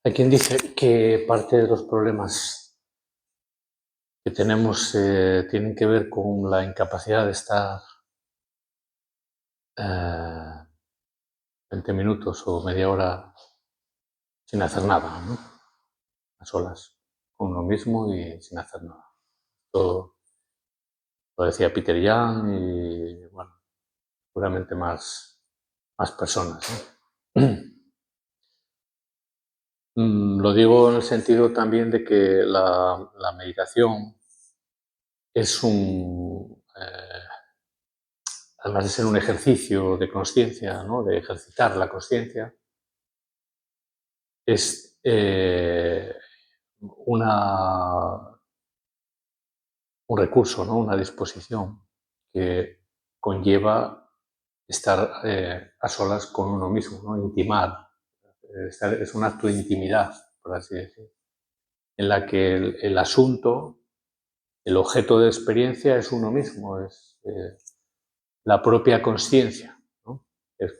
Hay quien dice que parte de los problemas que tenemos tienen que ver con la incapacidad de estar 20 minutos o media hora sin hacer nada, ¿no? A solas, con uno mismo y sin hacer nada. Esto lo decía Peter Young y, bueno, seguramente más personas, ¿no? Lo digo en el sentido también de que la meditación es además de ser un ejercicio de consciencia, ¿no? De ejercitar la consciencia, es un recurso, ¿no? Una disposición que conlleva estar a solas con uno mismo, ¿no? Intimar. Es un acto de intimidad, por así decir, en la que el asunto, el objeto de experiencia es uno mismo, es la propia consciencia, ¿no? Es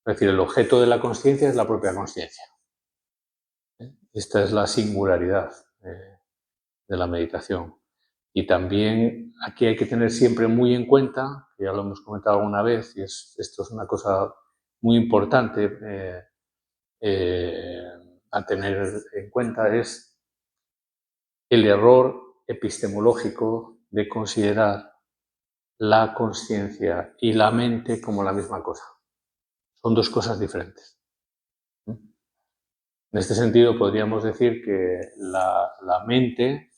decir, el objeto de la consciencia es la propia consciencia. Esta es la singularidad de la meditación. Y también aquí hay que tener siempre muy en cuenta, ya lo hemos comentado alguna vez, y esto es una cosa muy importante a tener en cuenta, es el error epistemológico de considerar la consciencia y la mente como la misma cosa. Son dos cosas diferentes. En este sentido, podríamos decir que la mente,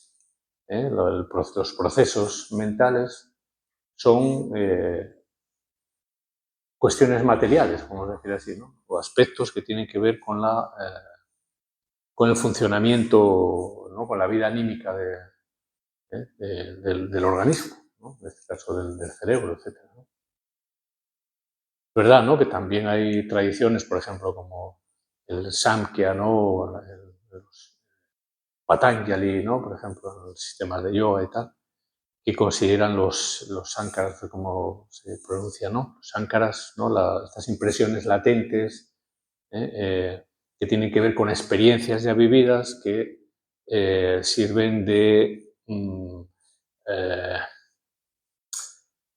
los procesos mentales, son cuestiones materiales, vamos a decir así, ¿no? O aspectos que tienen que ver con el funcionamiento, ¿no? Con la vida anímica del organismo, ¿no? En este caso del cerebro, etc. ¿no? Es verdad, ¿no? Que también hay tradiciones, por ejemplo, como el Samkhya, ¿no? Los Patanjali, ¿no? Por ejemplo, los sistemas de yoga y tal, que consideran los sankaras, como se pronuncia, ¿no? Sankaras, ¿no? Estas impresiones latentes que tienen que ver con experiencias ya vividas que sirven de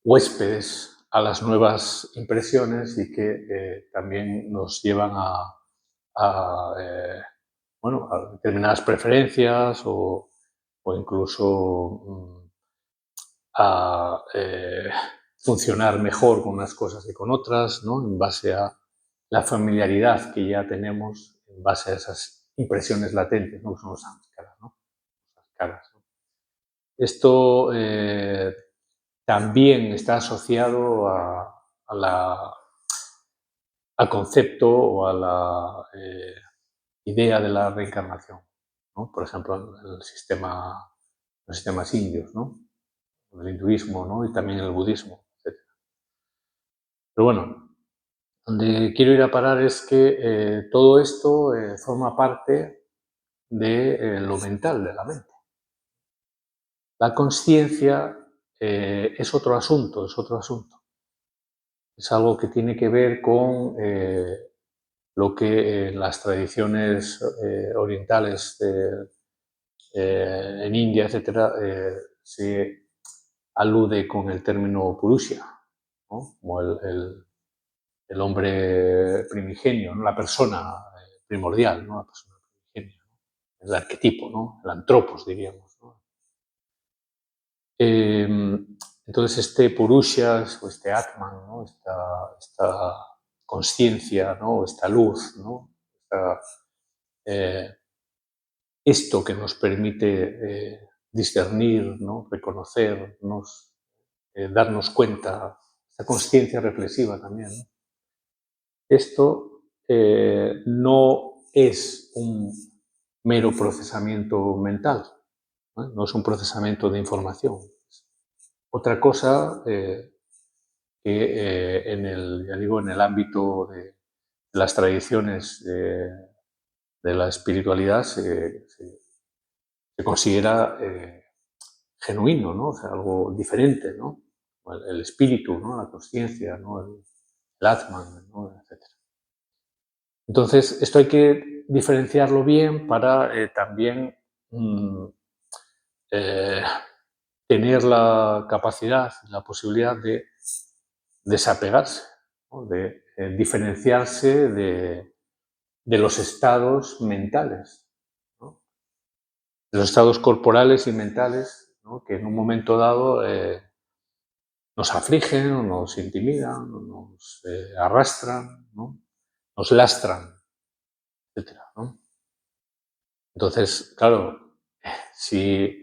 huéspedes a las nuevas impresiones y que también nos llevan bueno, a determinadas preferencias o incluso a funcionar mejor con unas cosas que con otras, ¿no? En base a la familiaridad que ya tenemos, en base a esas impresiones latentes, ¿no? Que son los samskaras, ¿no? Las caras, ¿no? Esto también está asociado al concepto o a la idea de la reencarnación, ¿no? Por ejemplo, en los sistemas indios, ¿no? El hinduismo, ¿no? Y también el budismo, etc. Pero bueno, donde quiero ir a parar es que todo esto forma parte de lo mental, de la mente. La consciencia es otro asunto, es otro asunto. Es algo que tiene que ver con lo que en las tradiciones orientales en India, etcétera, se alude con el término Purusha, ¿no? Como el hombre primigenio, ¿no? La persona primordial, ¿no? La persona primigenia, ¿no? El arquetipo, ¿no? El antropos, diríamos, ¿no? Entonces este Purusha o este Atman, ¿no? esta conciencia, ¿no? Esta luz, ¿no? Esto que nos permite discernir, ¿no? Reconocernos, darnos cuenta, esta conciencia reflexiva también, ¿no? Esto no es un mero procesamiento mental, ¿no? Es un procesamiento de información. Otra cosa que ya digo, en el ámbito de las tradiciones de la espiritualidad se considera genuino, ¿no? O sea, algo diferente, ¿no? El espíritu, ¿no? La conciencia, ¿no? El Atman, ¿no? Etc. Entonces, esto hay que diferenciarlo bien para también tener la capacidad, la posibilidad de desapegarse, ¿no? De diferenciarse de los estados mentales, ¿no? De los estados corporales y mentales, ¿no? Que en un momento dado nos afligen o nos intimidan o nos arrastran, ¿no? Nos lastran, etcétera, ¿no? Entonces, claro, si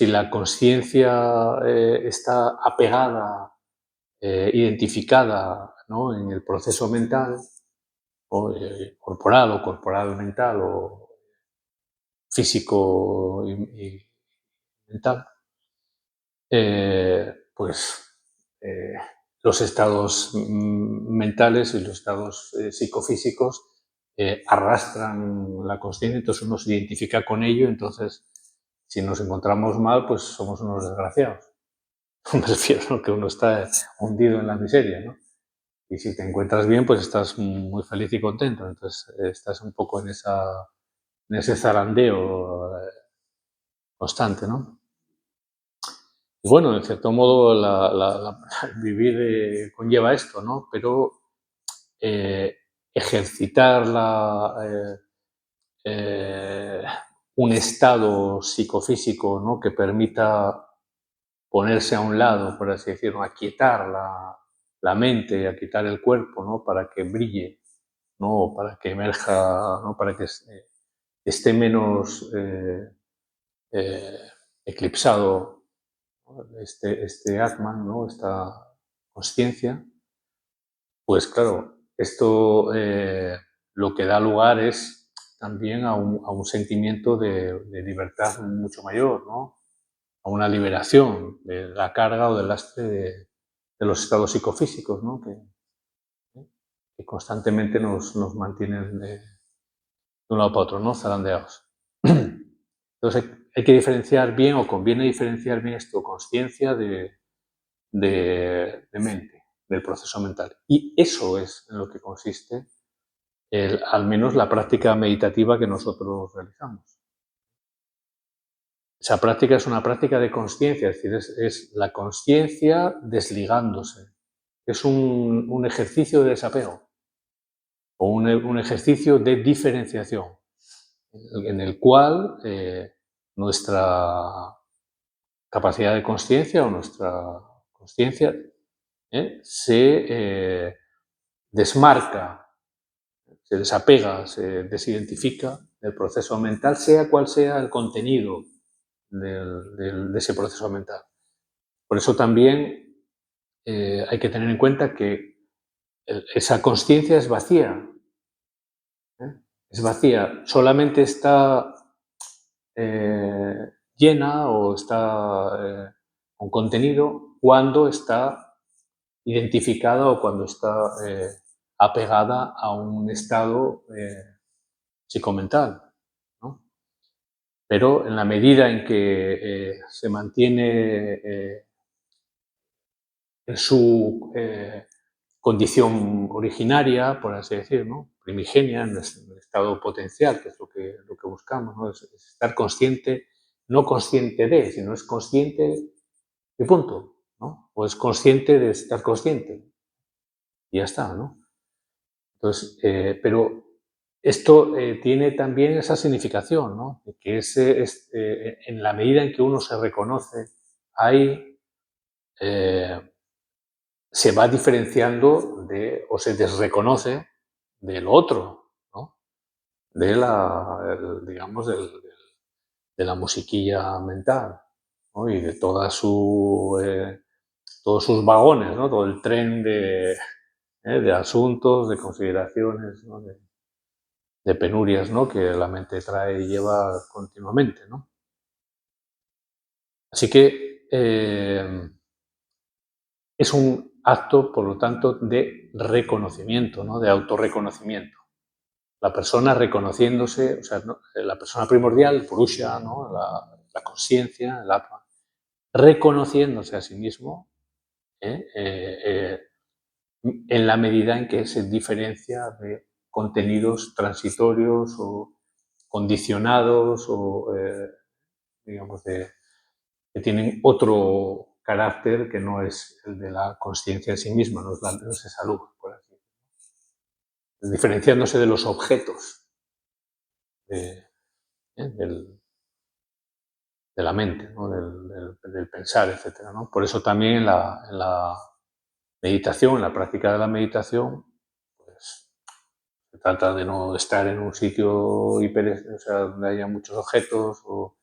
la conciencia está apegada, identificada, ¿no? En el proceso mental, o corporal mental, o físico y mental, pues los estados mentales y los estados psicofísicos arrastran la conciencia, entonces uno se identifica con ello, entonces si nos encontramos mal, pues somos unos desgraciados. Me refiero a que uno está hundido en la miseria, ¿no? Y si te encuentras bien, pues estás muy feliz y contento. Entonces estás un poco en ese zarandeo constante, ¿no? Y bueno, en cierto modo, vivir conlleva esto, ¿no? Pero eh, ejercitar eh, un estado psicofísico, ¿no? Que permita ponerse a un lado, por así decirlo, aquietar la mente, aquietar el cuerpo, ¿no? Para que brille, ¿no? Para que emerja, ¿no? Para que esté menos eh, eclipsado, ¿no? Este Atman, ¿no? Esta conciencia. Pues claro, esto lo que da lugar es también a un sentimiento de libertad mucho mayor, ¿no? A una liberación de la carga o del lastre de los estados psicofísicos, ¿no? Que constantemente nos mantienen de un lado para otro, ¿no? Zarandeados. Entonces hay que diferenciar bien, o conviene diferenciar bien esto, conciencia de mente, del proceso mental. Y eso es en lo que consiste al menos la práctica meditativa que nosotros realizamos. Esa práctica es una práctica de conciencia, es decir, es la conciencia desligándose. Es un ejercicio de desapego o un ejercicio de diferenciación en el cual nuestra capacidad de conciencia o nuestra conciencia se desmarca, se desapega, se desidentifica del proceso mental, sea cual sea el contenido de ese proceso mental. Por eso también hay que tener en cuenta que esa conciencia es vacía. Es vacía, solamente está llena o está con contenido cuando está identificada o cuando está apegada a un estado psicomental, ¿no? Pero en la medida en que se mantiene en su condición originaria, por así decir, ¿no? Primigenia, en el estado potencial, que es lo que buscamos, ¿no? Es estar consciente, no consciente de, sino es consciente de punto, ¿no? O es consciente de estar consciente. Y ya está, ¿no? Entonces, pero esto tiene también esa significación, ¿no? Que en la medida en que uno se reconoce ahí, se va diferenciando o se desreconoce del otro, ¿no? Digamos, de la musiquilla mental, ¿no? Y de todos sus vagones, ¿no? Todo el tren de asuntos, de consideraciones, ¿no? De penurias, ¿no? Que la mente trae y lleva continuamente, ¿no? Así que es un acto, por lo tanto, de reconocimiento, ¿no? De autorreconocimiento. La persona reconociéndose, o sea, ¿no? La persona primordial, el purusha, ¿no? La conciencia, el atma, reconociéndose a sí mismo en la medida en que se diferencia contenidos transitorios o condicionados o, digamos, que tienen otro carácter que no es el de la consciencia en sí misma, no es esa luz, por así decirlo. Diferenciándose de los objetos de, del, de la mente, ¿no? Del pensar, etcétera, ¿no? Por eso también en la meditación, en la práctica de la meditación, pues se trata de no estar en un sitio o sea, donde haya muchos objetos o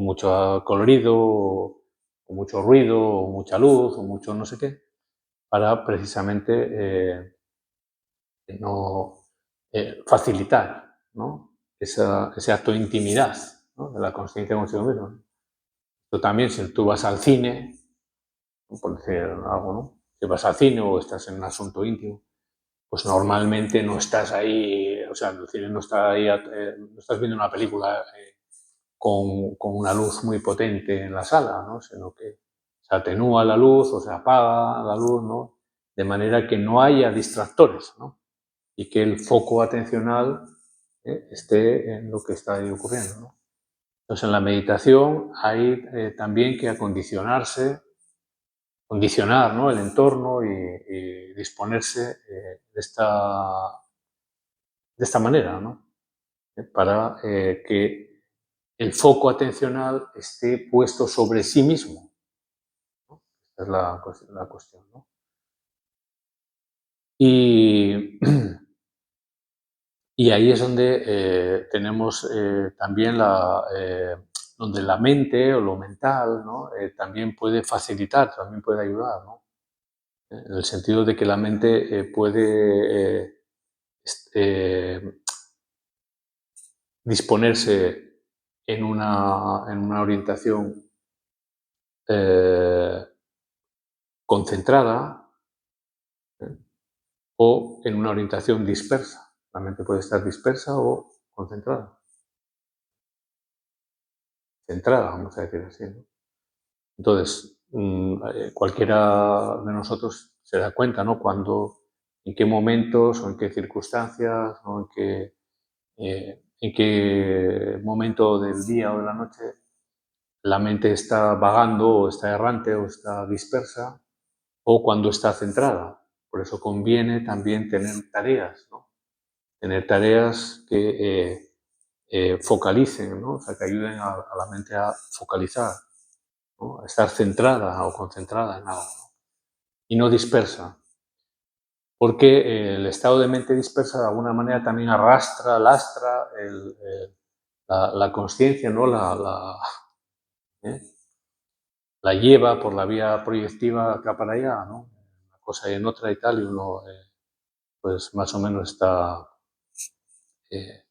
mucho colorido o mucho ruido o mucha luz o mucho no sé qué, para precisamente no facilitar, ¿no? Ese acto de intimidad, ¿no? De la consciencia consigo mismo, ¿no? Pero también si tú vas al cine, por decir algo, ¿no? Si vas al cine o estás en un asunto íntimo, pues normalmente no estás ahí, o sea, el cine no está ahí, no estás viendo una película con una luz muy potente en la sala, ¿no? Sino que se atenúa la luz o se apaga la luz, ¿no? De manera que no haya distractores, ¿no? Y que el foco atencional esté en lo que está ahí ocurriendo, ¿no? Entonces, en la meditación hay también que condicionar, ¿no? El entorno y disponerse de esta manera, ¿no? Para que el foco atencional esté puesto sobre sí mismo, ¿no? Esta es la cuestión, ¿no? Y, y ahí es donde tenemos también donde la mente o lo mental, ¿no? También puede facilitar, también puede ayudar, ¿no? En el sentido de que la mente puede disponerse en una orientación eh, concentrada, ¿eh? O en una orientación dispersa. La mente puede estar dispersa o concentrada. Centrada, vamos a decir así, ¿no? Entonces, cualquiera de nosotros se da cuenta, ¿no? En qué momentos o en qué circunstancias o en qué momento del día o de la noche la mente está vagando o está errante o está dispersa o cuando está centrada. Por eso conviene también tener tareas, ¿no? Tener tareas que focalicen, ¿no? O sea, que ayuden a la mente a focalizar, ¿no? A estar centrada o concentrada en algo, ¿no? Y no dispersa. Porque el estado de mente dispersa de alguna manera también lastra la consciencia, ¿no? ¿eh? La lleva por la vía proyectiva acá para allá, ¿no? Una cosa y en otra y tal, y uno pues más o menos está eh,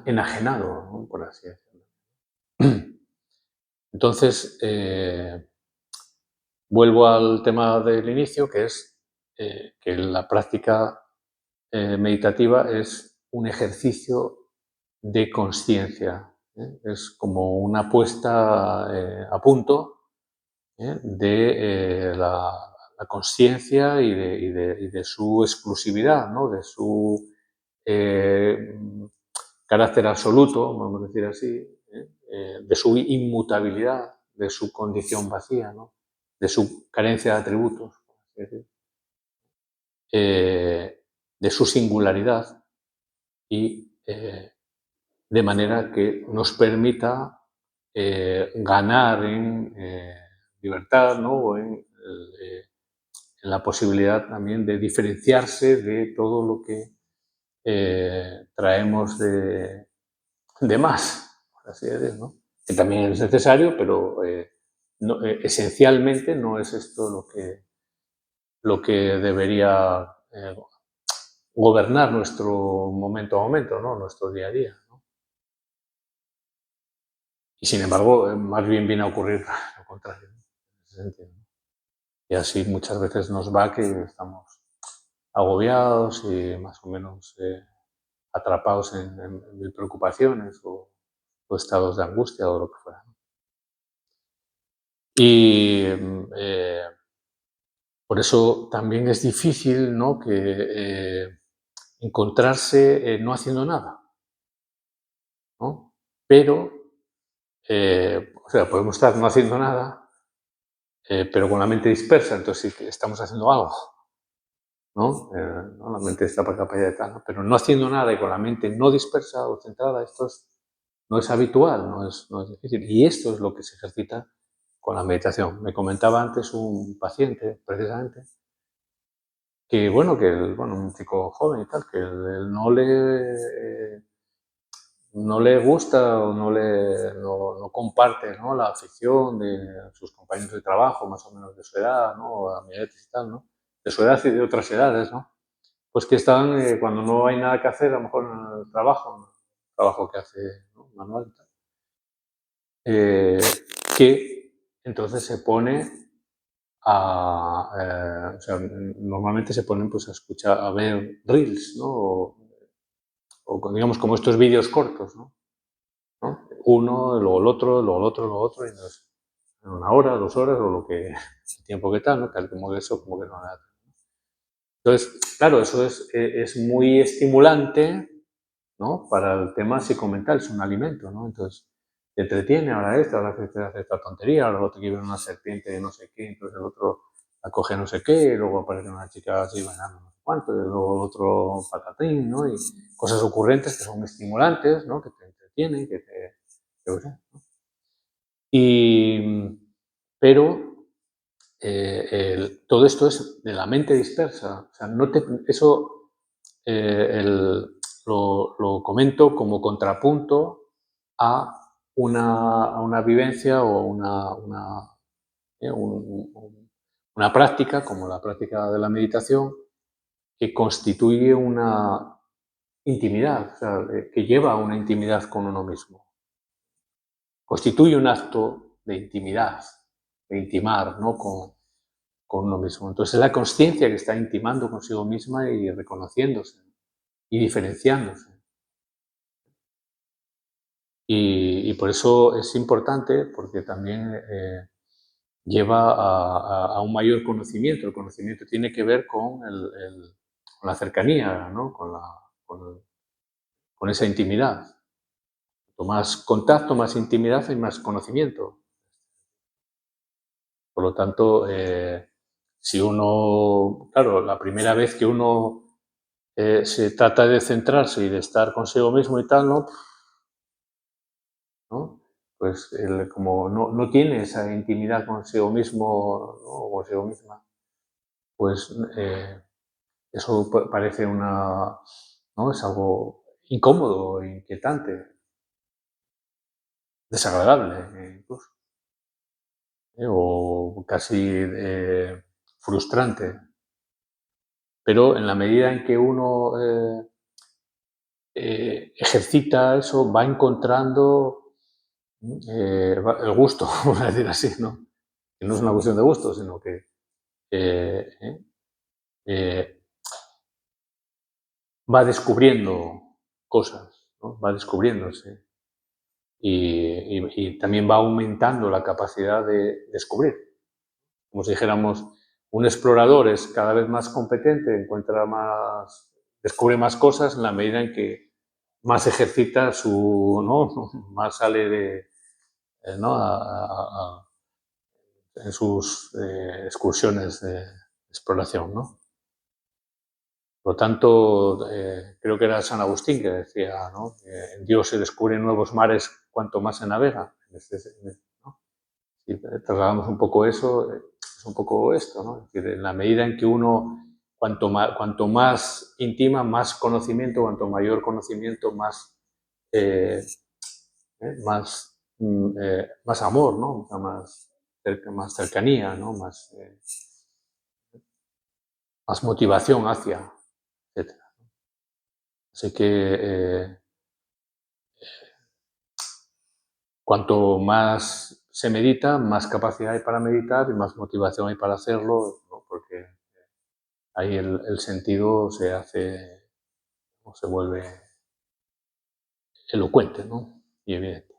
enajenado, ¿no? Por así decirlo. Entonces, vuelvo al tema del inicio, que es que la práctica meditativa es un ejercicio de consciencia, ¿eh? Es como una puesta a punto de la consciencia y de su exclusividad, ¿no? De su eh, carácter absoluto, vamos a decir así, de su inmutabilidad, de su condición vacía, ¿no? De su carencia de atributos, es decir, de su singularidad y de manera que nos permita ganar en libertad, ¿no? O en la posibilidad también de diferenciarse de todo lo que traemos de más, por así decirlo, ¿no? Que también es necesario, pero esencialmente no es esto lo que debería gobernar nuestro momento a momento, ¿no? Nuestro día a día, ¿no? Y sin embargo, más bien viene a ocurrir lo contrario, ¿no? En ese sentido, ¿no? Y así muchas veces nos va que estamos agobiados y más o menos atrapados en mil preocupaciones o estados de angustia o lo que fuera, ¿no? Y Por eso también es difícil, ¿no?, que encontrarse no haciendo nada, ¿no? Pero, o sea, podemos estar no haciendo nada, pero con la mente dispersa, entonces sí que estamos haciendo algo, ¿no? ¿No? La mente está para acá, para allá y tal, ¿no? Pero no haciendo nada y con la mente no dispersa o centrada, no es habitual, no es difícil. Y esto es lo que se ejercita con la meditación. Me comentaba antes un paciente, precisamente, que, bueno, un chico joven y tal, que él no le gusta o no comparte, ¿no?, la afición de sus compañeros de trabajo, más o menos de su edad, ¿no?, o amiguetes y tal, ¿no?, de su edad y de otras edades, ¿no? Pues que están, cuando no hay nada que hacer, a lo mejor en el trabajo que hace, ¿no?, manual y tal, eh, que entonces se pone o sea, normalmente se ponen pues a escuchar, a ver reels, ¿no? Digamos como estos vídeos cortos, ¿no? Uno, luego el otro, luego el otro, luego el otro, y entonces, en 1 hora, 2 horas, o el tiempo que tal, ¿no? Tal como de eso, como que no da. Entonces, claro, eso es muy estimulante, ¿no?, para el tema psicomental, es un alimento, ¿no? Entonces, te entretiene, ahora esto, ahora hace esta tontería, ahora el otro quiere ver una serpiente de no sé qué, entonces el otro la coge no sé qué, y luego aparece una chica así bailando no sé cuánto, y luego el otro patatín, ¿no? Y cosas ocurrentes que son estimulantes, ¿no?, que te entretienen, yo qué sé, ¿no? Pero todo esto es de la mente dispersa. O sea, eso lo comento como contrapunto a una vivencia o una práctica, como la práctica de la meditación, que constituye una intimidad, o sea, que lleva a una intimidad con uno mismo. Constituye un acto de intimidad, de intimar, ¿no?, con uno mismo. Entonces es la conciencia que está intimando consigo misma y reconociéndose y diferenciándose. Y por eso es importante, porque también lleva a un mayor conocimiento. El conocimiento tiene que ver con la cercanía, ¿no?, con esa intimidad. Cuanto más contacto, más intimidad y más conocimiento. Por lo tanto, si uno, claro, la primera vez que uno se trata de centrarse y de estar consigo mismo y tal, ¿no? Pues como no tiene esa intimidad consigo mismo, ¿no?, o consigo misma, pues eso parece ¿no?, es algo incómodo, inquietante, desagradable incluso, o casi frustrante. Pero en la medida en que uno ejercita eso, va encontrando el gusto, vamos a decir así, ¿no? Que no es una cuestión de gusto, sino que eh, eh, va descubriendo cosas, ¿no?, va descubriéndose y también va aumentando la capacidad de descubrir. Como si dijéramos, un explorador es cada vez más competente, descubre más cosas en la medida en que más ejercita ¿no?, más sale ¿no?, en sus excursiones de exploración, ¿no? Por lo tanto, creo que era San Agustín que decía, ¿no?, que en Dios se descubren nuevos mares cuanto más se navega, ¿no? Si trasladamos un poco eso, es un poco esto, ¿no? Es decir, en la medida en que uno, cuanto más intima, más conocimiento, cuanto mayor conocimiento, eh, más amor, ¿no?, o sea, más cercanía, ¿no?, más motivación hacia, etc. Así que cuanto más se medita, más capacidad hay para meditar y más motivación hay para hacerlo, ¿no?, porque ahí el sentido se hace o se vuelve elocuente, ¿no?, y evidente.